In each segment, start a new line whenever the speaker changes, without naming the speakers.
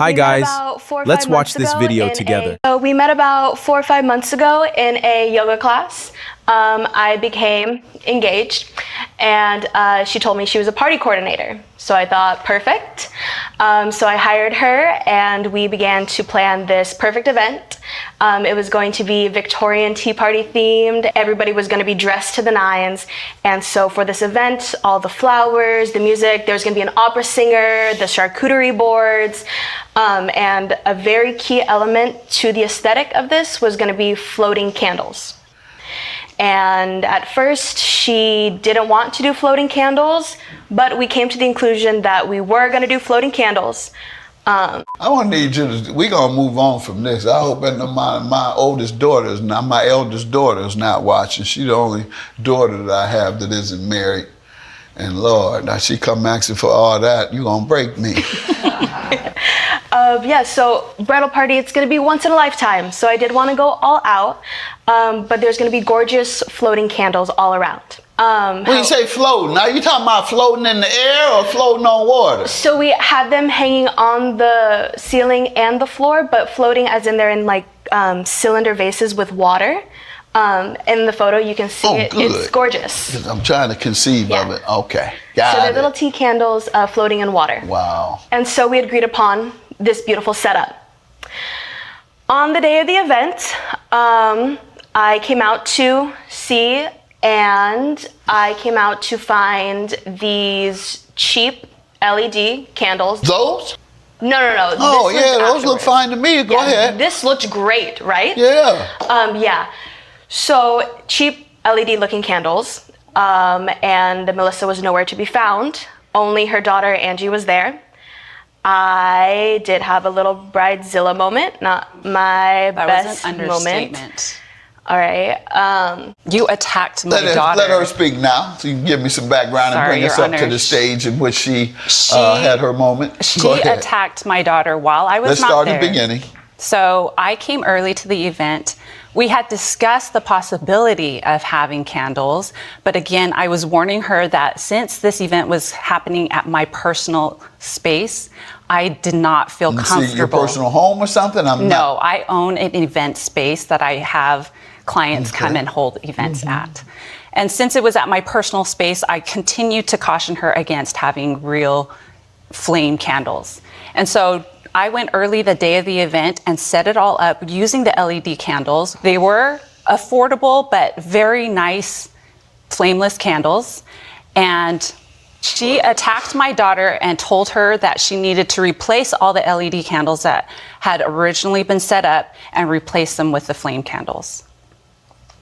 Hi guys, let's watch this video together.
We met about 4 or 5 months ago in a yoga class. I became engaged, and she told me she was a party coordinator. So I thought, perfect. So I hired her, and we began to plan this perfect event. It was going to be Victorian Tea Party themed. Everybody was going to be dressed to the nines. And so for this event, all the flowers, the music, there's going to be an opera singer, the charcuterie boards, and a very key element to the aesthetic of this was going to be floating candles. And at first, she didn't want to do floating candles, but we came to the conclusion that we were going to do floating candles.
I want to need you to, we're going to move on from this. I hope that my oldest daughter is not, my eldest daughter is not watching. She's the only daughter that I have that isn't married. And Lord, now she come asking for all that, you're going to break me.
Yeah, so bridal party, it's going to be once in a lifetime. So I did want to go all out, but there's going to be gorgeous floating candles all around.
When you say floating, now you talking about floating in the air or floating on water?
So we had them hanging on the ceiling and the floor, but floating as in they're in like cylinder vases with water. In the photo, you can see it's gorgeous.
I'm trying to conceive of it. Okay,
so they're little tea candles floating in water.
Wow.
And so we agreed upon this beautiful setup. On the day of the event, I came out to see, and I came out to find these cheap LED candles.
Those?
No.
Oh, yeah, those look fine to me. Go ahead.
This looked great, right?
Yeah.
Yeah. So cheap LED looking candles, and Melissa was nowhere to be found. Only her daughter Angie was there. I did have a little Bridezilla moment, not my best
moment. Understatement.
All right.
You attacked my daughter.
Let her speak now, so you can give me some background and bring us up to the stage in which she had her moment.
She attacked my daughter while I was not there.
Let's start at the beginning.
So I came early to the event. We had discussed the possibility of having candles, but again, I was warning her that since this event was happening at my personal space, I did not feel comfortable.
Your personal home or something?
No, I own an event space that I have clients come and hold events at. And since it was at my personal space, I continued to caution her against having real flame candles. And so I went early the day of the event and set it all up using the LED candles. They were affordable, but very nice flameless candles. And she attacked my daughter and told her that she needed to replace all the LED candles that had originally been set up and replace them with the flame candles.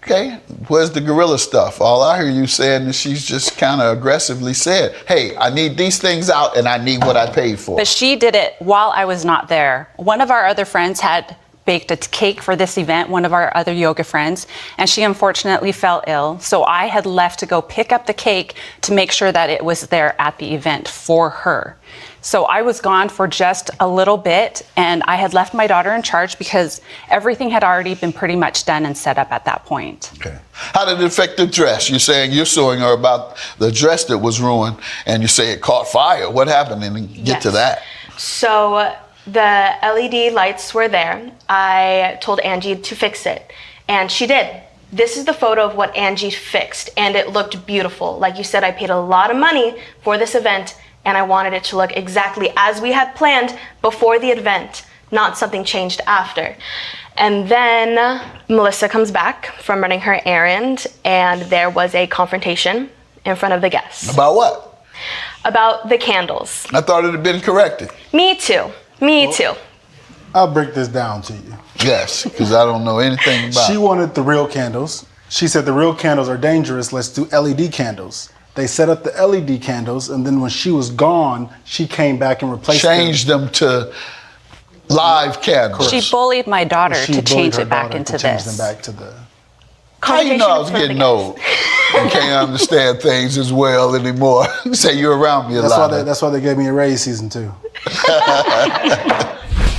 Okay, where's the guerrilla stuff? All I hear you saying is she's just kind of aggressively said, hey, I need these things out and I need what I paid for.
But she did it while I was not there. One of our other friends had baked a cake for this event, one of our other yoga friends, and she unfortunately fell ill. So I had left to go pick up the cake to make sure that it was there at the event for her. So I was gone for just a little bit, and I had left my daughter in charge because everything had already been pretty much done and set up at that point.
Okay. How did it affect the dress? You're saying you're suing her about the dress that was ruined, and you say it caught fire. What happened? And get to that.
So the LED lights were there. I told Angie to fix it, and she did. This is the photo of what Angie fixed, and it looked beautiful. Like you said, I paid a lot of money for this event, and I wanted it to look exactly as we had planned before the event, not something changed after. And then Melissa comes back from running her errand, and there was a confrontation in front of the guests.
About what?
About the candles.
I thought it had been corrected.
Me too. Me too.
I'll break this down to you.
Yes, because I don't know anything about it.
She wanted the real candles. She said the real candles are dangerous, let's do LED candles. They set up the LED candles, and then when she was gone, she came back and replaced them.
Changed them to live candles.
She bullied my daughter to change it back into this.
Change them back to the...
How you know I was getting old? I can't understand things as well anymore. You say you're around me a lot.
That's why they gave me a raise season 2.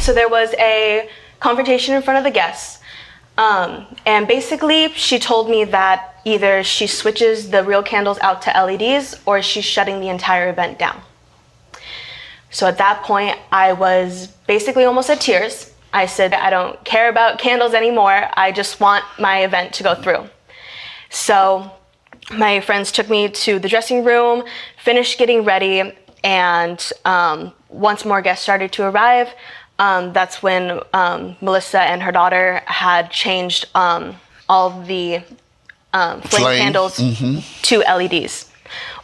So there was a confrontation in front of the guests. And basically, she told me that either she switches the real candles out to LEDs or she's shutting the entire event down. So at that point, I was basically almost at tears. I said, I don't care about candles anymore. I just want my event to go through. So my friends took me to the dressing room, finished getting ready, and once more guests started to arrive, that's when Melissa and her daughter had changed all the flame candles to LEDs,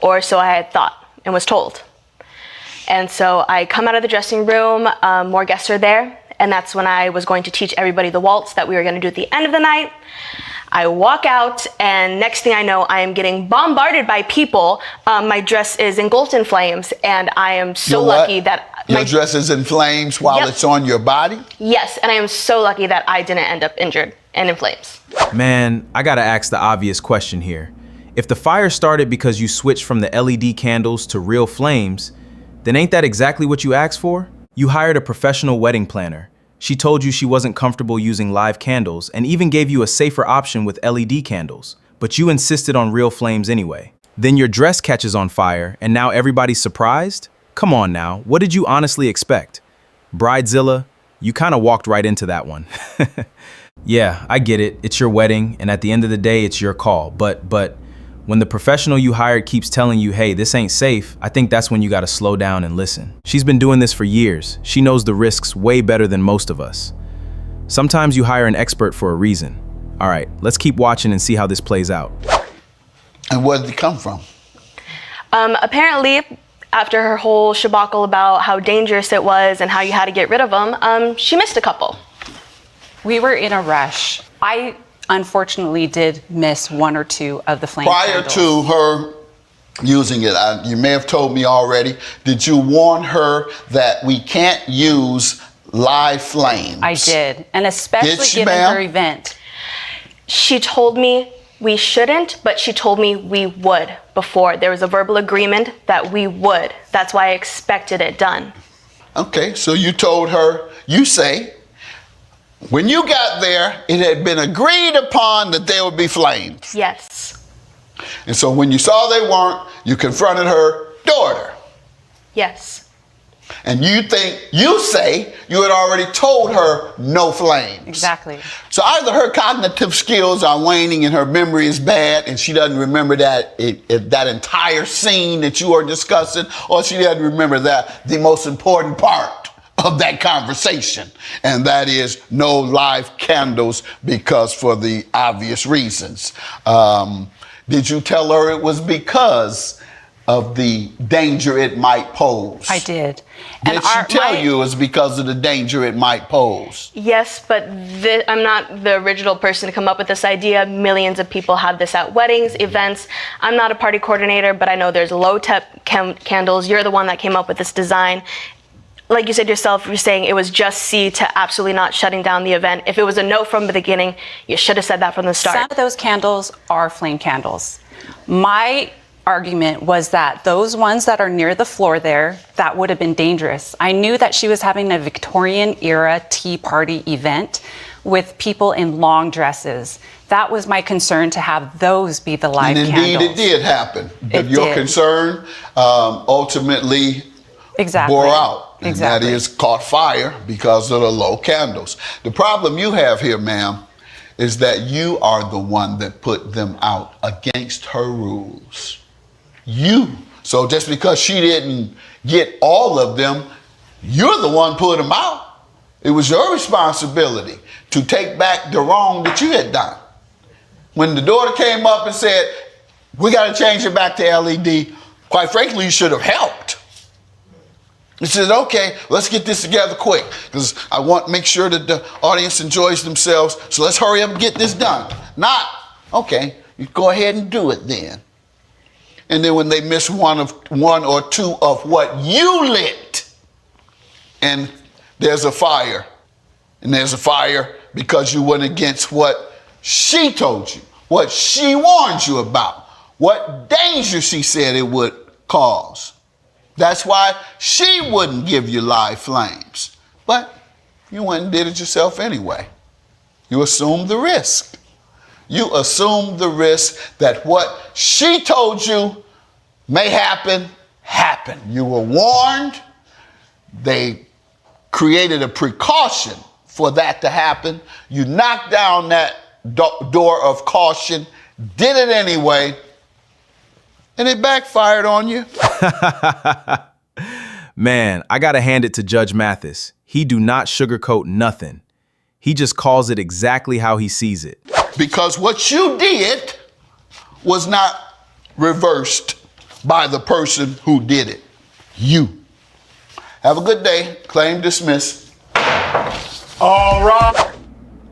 or so I had thought and was told. And so I come out of the dressing room, more guests are there, and that's when I was going to teach everybody the waltz that we were going to do at the end of the night. I walk out, and next thing I know, I am getting bombarded by people. My dress is engulfed in flames, and I am so lucky that
your dress is in flames while it's on your body?
Yes, and I am so lucky that I didn't end up injured and in flames.
Man, I gotta ask the obvious question here. If the fire started because you switched from the LED candles to real flames, then ain't that exactly what you asked for? You hired a professional wedding planner. She told you she wasn't comfortable using live candles and even gave you a safer option with LED candles, but you insisted on real flames anyway. Then your dress catches on fire and now everybody's surprised? Come on now, what did you honestly expect? Bridezilla, you kind of walked right into that one. Yeah, I get it, it's your wedding, and at the end of the day, it's your call, but when the professional you hired keeps telling you, hey, this ain't safe, I think that's when you gotta slow down and listen. She's been doing this for years. She knows the risks way better than most of us. Sometimes you hire an expert for a reason. All right, let's keep watching and see how this plays out.
And where did it come from?
Apparently, after her whole shabacle about how dangerous it was and how you had to get rid of them, she missed a couple.
We were in a rush. I unfortunately did miss one or two of the flame
Prior
candles.
to her using it, you may have told me already, did you warn her that we can't use live flames?
I did, and especially given her event.
She told me we shouldn't, but she told me we would before. There was a verbal agreement that we would. That's why I expected it done.
Okay, so you told her, you say, when you got there, it had been agreed upon that there would be flames.
Yes.
And so when you saw they weren't, you confronted her daughter.
Yes.
And you say you had already told her no flames.
Exactly.
So either her cognitive skills are waning and her memory is bad and she doesn't remember that entire scene that you are discussing, or she doesn't remember the most important part of that conversation, and that is no live candles, because for the obvious reasons. Did you tell her it was because of the danger it might pose?
I did.
Did she tell you it was because of the danger it might pose?
Yes, but I'm not the original person to come up with this idea. Millions of people have this at weddings, events. I'm not a party coordinator, but I know there's low-tech candles. You're the one that came up with this design. Like you said yourself, you're saying it was just C to absolutely not shutting down the event. If it was a no from the beginning, you should have said that from the start.
Some of those candles are flame candles. My argument was that those ones that are near the floor there, that would have been dangerous. I knew that she was having a Victorian era tea party event with people in long dresses. That was my concern, to have those be the live candles.
And indeed it did happen. But your concern ultimately bore out. And that is caught fire because of the low candles. The problem you have here, ma'am, is that you are the one that put them out against her rules. You. So just because she didn't get all of them, you're the one put them out. It was your responsibility to take back the wrong that you had done. When the daughter came up and said, we got to change it back to LED, quite frankly, you should have helped. He said, okay, let's get this together quick, because I want to make sure that the audience enjoys themselves, so let's hurry up and get this done. Not, okay, you go ahead and do it then. And then when they miss one or two of what you lit, and there's a fire, and there's a fire because you went against what she told you, what she warned you about, what danger she said it would cause. That's why she wouldn't give you live flames. But you went and did it yourself anyway. You assumed the risk. You assumed the risk that what she told you may happen, happened. You were warned. They created a precaution for that to happen. You knocked down that door of caution, did it anyway, and it backfired on you.
Man, I gotta hand it to Judge Mathis. He do not sugarcoat nothing. He just calls it exactly how he sees it.
Because what you did was not reversed by the person who did it. You. Have a good day. Claim dismissed.
All right.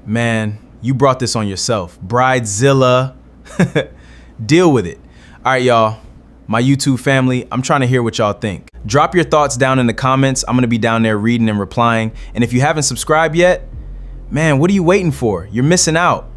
Man, you brought this on yourself. Bridezilla. Deal with it. All right, y'all. My YouTube family, I'm trying to hear what y'all think. Drop your thoughts down in the comments. I'm gonna be down there reading and replying. And if you haven't subscribed yet, man, what are you waiting for? You're missing out.